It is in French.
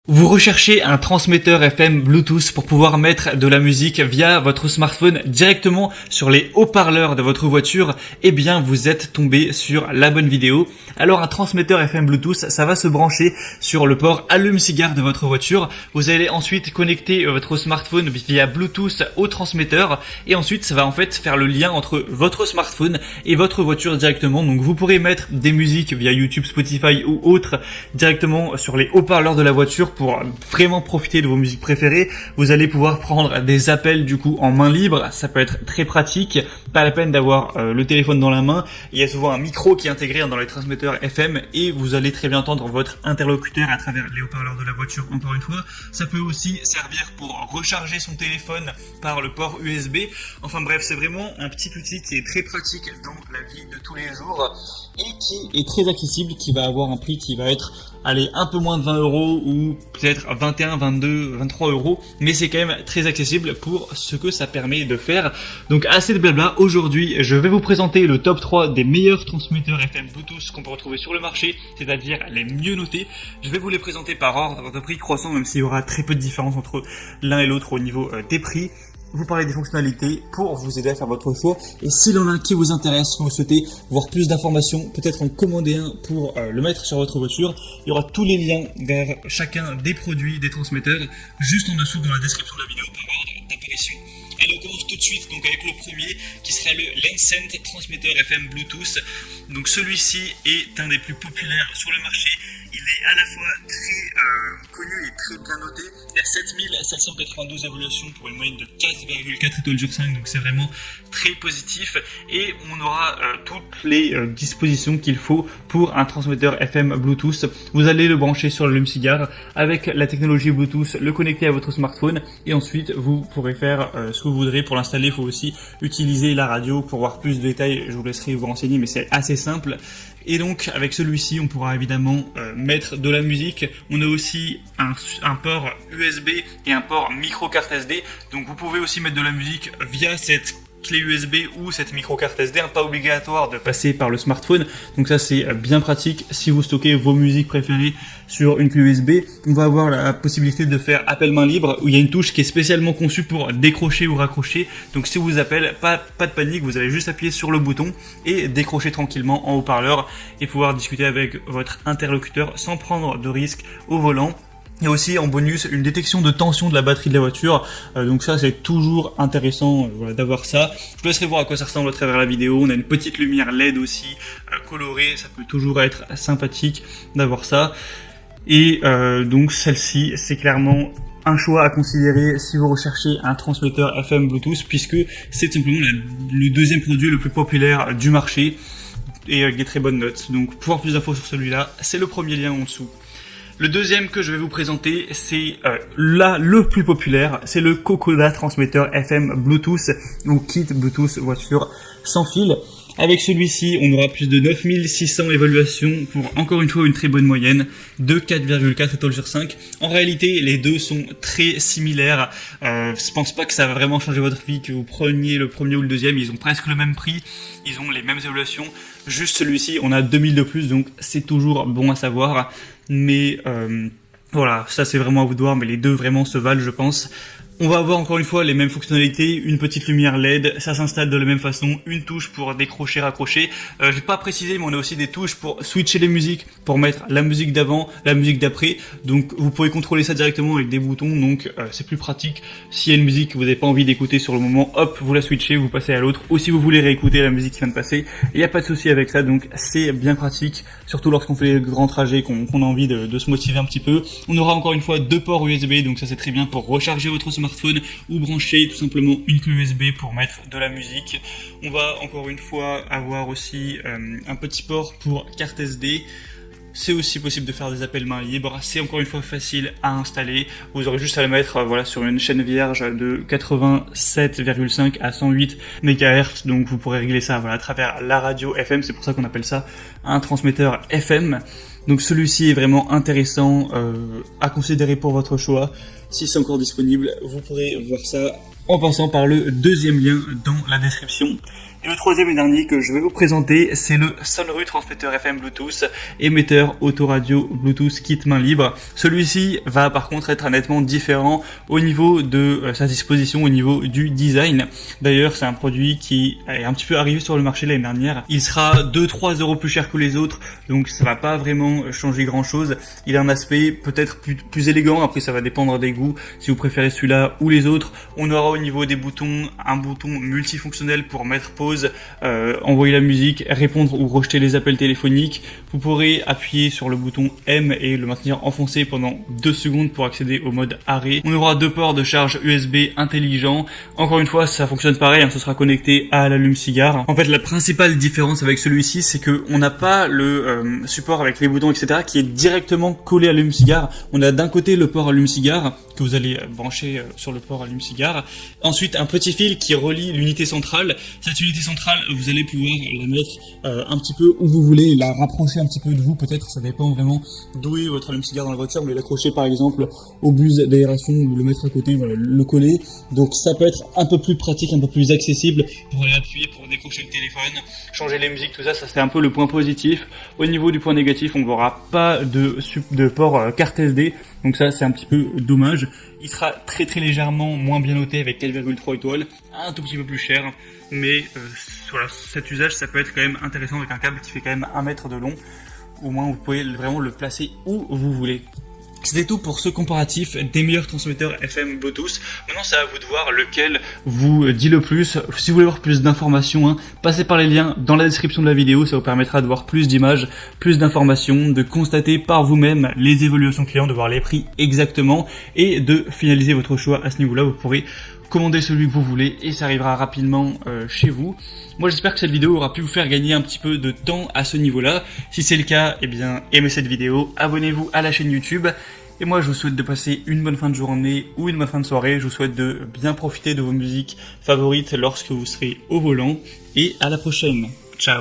Vous recherchez un transmetteur FM Bluetooth pour pouvoir mettre de la musique via votre smartphone directement sur les haut-parleurs de votre voiture? Eh bien, vous êtes tombé sur la bonne vidéo. Alors, un transmetteur FM Bluetooth, ça va se brancher sur le port allume-cigare de votre voiture. Vous allez ensuite connecter votre smartphone via Bluetooth au transmetteur et ensuite, ça va en fait faire le lien entre votre smartphone et votre voiture directement. Donc, vous pourrez mettre des musiques via YouTube, Spotify ou autres directement sur les haut-parleurs de la voiture pour vraiment profiter de vos musiques préférées. Vous allez pouvoir prendre des appels du coup en main libre, ça peut être très pratique, pas la peine d'avoir le téléphone dans la main. Il y a souvent un micro qui est intégré dans les transmetteurs FM et vous allez très bien entendre votre interlocuteur à travers les haut-parleurs de la voiture. Encore une fois, ça peut aussi servir pour recharger son téléphone par le port USB. Enfin bref, c'est vraiment un petit outil qui est très pratique dans la vie de tous les jours et qui est très accessible, qui va avoir un prix qui va être un peu moins de 20 € ou peut-être 21, 22, 23 €, mais c'est quand même très accessible pour ce que ça permet de faire. Donc assez de blabla, aujourd'hui je vais vous présenter le top 3 des meilleurs transmetteurs FM Bluetooth qu'on peut retrouver sur le marché, c'est-à-dire les mieux notés. Je vais vous les présenter par ordre de prix croissant, même s'il y aura très peu de différence entre l'un et l'autre au niveau des prix. Vous parlez des fonctionnalités pour vous aider à faire votre choix. Et s'il y en a un qui vous intéresse, que vous souhaitez voir plus d'informations, peut-être en commander un pour le mettre sur votre voiture, il y aura tous les liens vers chacun des produits, des transmetteurs, juste en dessous dans la description de la vidéo par ordre d'apparition. Et on commence tout de suite donc avec le premier qui sera le Lancent transmetteur FM Bluetooth. Donc celui-ci est un des plus populaires sur le marché. Il est à la fois très connu et très bien noté. Il y a 7792 évaluations pour une moyenne de 4,4 étoiles sur 5, donc c'est vraiment très positif. Et on aura toutes les dispositions qu'il faut pour un transmetteur FM Bluetooth. Vous allez le brancher sur l'allume-cigare avec la technologie Bluetooth, le connecter à votre smartphone et ensuite vous pourrez faire ce que vous voudrez. Pour l'installer, il faut aussi utiliser la radio. Pour voir plus de détails, je vous laisserai vous renseigner, mais c'est assez simple. Et donc avec celui-ci on pourra évidemment mettre de la musique. On a aussi un port USB et un port micro carte SD, donc vous pouvez aussi mettre de la musique via cette clé USB ou cette micro carte SD, pas obligatoire de passer par le smartphone. Donc ça c'est bien pratique si vous stockez vos musiques préférées sur une clé USB. On va avoir la possibilité de faire appel main libre où il y a une touche qui est spécialement conçue pour décrocher ou raccrocher. Donc si vous appelle, pas de panique, vous allez juste appuyer sur le bouton et décrocher tranquillement en haut-parleur et pouvoir discuter avec votre interlocuteur sans prendre de risque au volant. Il y a aussi en bonus une détection de tension de la batterie de la voiture, donc ça c'est toujours intéressant d'avoir ça. Je vous laisserai voir à quoi ça ressemble à travers la vidéo. On a une petite lumière LED aussi colorée, ça peut toujours être sympathique d'avoir ça. Et donc celle-ci c'est clairement un choix à considérer si vous recherchez un transmetteur FM Bluetooth, puisque c'est simplement le deuxième produit le plus populaire du marché et avec des très bonnes notes. Donc pour avoir plus d'infos sur celui-là, c'est le premier lien en dessous. Le deuxième que je vais vous présenter, c'est le plus populaire, c'est le Kokoda transmetteur FM Bluetooth ou kit Bluetooth voiture sans fil. Avec celui-ci, on aura plus de 9600 évaluations pour encore une fois une très bonne moyenne de 4,4 étoiles sur 5. En réalité, les deux sont très similaires. Je pense pas que ça va vraiment changer votre vie, que vous preniez le premier ou le deuxième. Ils ont presque le même prix, ils ont les mêmes évaluations. Juste celui-ci, on a 2000 de plus, donc c'est toujours bon à savoir. Mais voilà, ça c'est vraiment à vous de voir, mais les deux vraiment se valent, je pense. On va avoir encore une fois les mêmes fonctionnalités, une petite lumière LED, ça s'installe de la même façon, une touche pour décrocher, raccrocher. J'ai pas précisé, mais on a aussi des touches pour switcher les musiques, pour mettre la musique d'avant, la musique d'après. Donc vous pourrez contrôler ça directement avec des boutons, donc c'est plus pratique. S'il y a une musique que vous n'avez pas envie d'écouter sur le moment, hop, vous la switchez, vous passez à l'autre. Ou si vous voulez réécouter la musique qui vient de passer, il n'y a pas de souci avec ça, donc c'est bien pratique, surtout lorsqu'on fait les grands trajets, qu'on a envie de se motiver un petit peu. On aura encore une fois deux ports USB, donc ça c'est très bien pour recharger votre smartphone ou brancher tout simplement une clé USB pour mettre de la musique. On va encore une fois avoir aussi un petit port pour carte SD. C'est aussi possible de faire des appels main libre. C'est encore une fois facile à installer. Vous aurez juste à le mettre sur une chaîne vierge de 87,5 à 108 MHz. Donc vous pourrez régler ça à travers la radio FM. C'est pour ça qu'on appelle ça un transmetteur FM. Donc celui-ci est vraiment intéressant à considérer pour votre choix. Si c'est encore disponible, vous pourrez voir ça en passant par le deuxième lien dans la description. Et le troisième et dernier que je vais vous présenter, c'est le Sonru transmetteur FM Bluetooth, émetteur autoradio Bluetooth kit main libre. Celui-ci va par contre être nettement différent au niveau de sa disposition, au niveau du design. D'ailleurs, c'est un produit qui est un petit peu arrivé sur le marché l'année dernière. Il sera 2-3 € plus cher que les autres, donc ça va pas vraiment changer grand chose. Il a un aspect peut-être plus élégant, après ça va dépendre des goûts, si vous préférez celui-là ou les autres. On aura au niveau des boutons, un bouton multifonctionnel pour mettre pause, envoyer la musique, répondre ou rejeter les appels téléphoniques. Vous pourrez appuyer sur le bouton M et le maintenir enfoncé pendant 2 secondes pour accéder au mode arrêt. On aura 2 ports de charge USB intelligents. Encore une fois, ça fonctionne pareil, ce sera connecté à l'allume-cigare. En fait, la principale différence avec celui-ci, c'est que on n'a pas le support avec les boutons, etc., qui est directement collé à l'allume-cigare. On a d'un côté le port allume-cigare que vous allez brancher sur le port allume-cigare. Ensuite, un petit fil qui relie l'unité centrale. Cette unité centrale, vous allez pouvoir la mettre un petit peu où vous voulez, la rapprocher un petit peu de vous, peut-être, ça dépend vraiment d'où est votre allume-cigare dans la voiture, mais l'accrocher par exemple au bus d'aération ou le mettre à côté, voilà, le coller. Donc ça peut être un peu plus pratique, un peu plus accessible pour aller appuyer, pour décrocher le téléphone, changer les musiques, tout ça, ça c'est un peu le point positif. Au niveau du point négatif, on n'aura pas de port carte SD, donc ça c'est un petit peu dommage. Il sera très légèrement moins bien noté avec 4,3 étoiles, un tout petit peu plus cher, mais voilà, cet usage ça peut être quand même intéressant avec un câble qui fait quand même 1 mètre de long. Au moins vous pouvez vraiment le placer où vous voulez. C'était tout pour ce comparatif des meilleurs transmetteurs FM Bluetooth. Maintenant, c'est à vous de voir lequel vous dit le plus. Si vous voulez voir plus d'informations, passez par les liens dans la description de la vidéo. Ça vous permettra de voir plus d'images, plus d'informations, de constater par vous-même les évolutions clients, de voir les prix exactement et de finaliser votre choix à ce niveau-là. Vous pourrez commander celui que vous voulez et ça arrivera rapidement chez vous. Moi j'espère que cette vidéo aura pu vous faire gagner un petit peu de temps à ce niveau-là. Si c'est le cas, eh bien aimez cette vidéo, abonnez-vous à la chaîne YouTube. Et moi je vous souhaite de passer une bonne fin de journée ou une bonne fin de soirée. Je vous souhaite de bien profiter de vos musiques favorites lorsque vous serez au volant. Et à la prochaine. Ciao.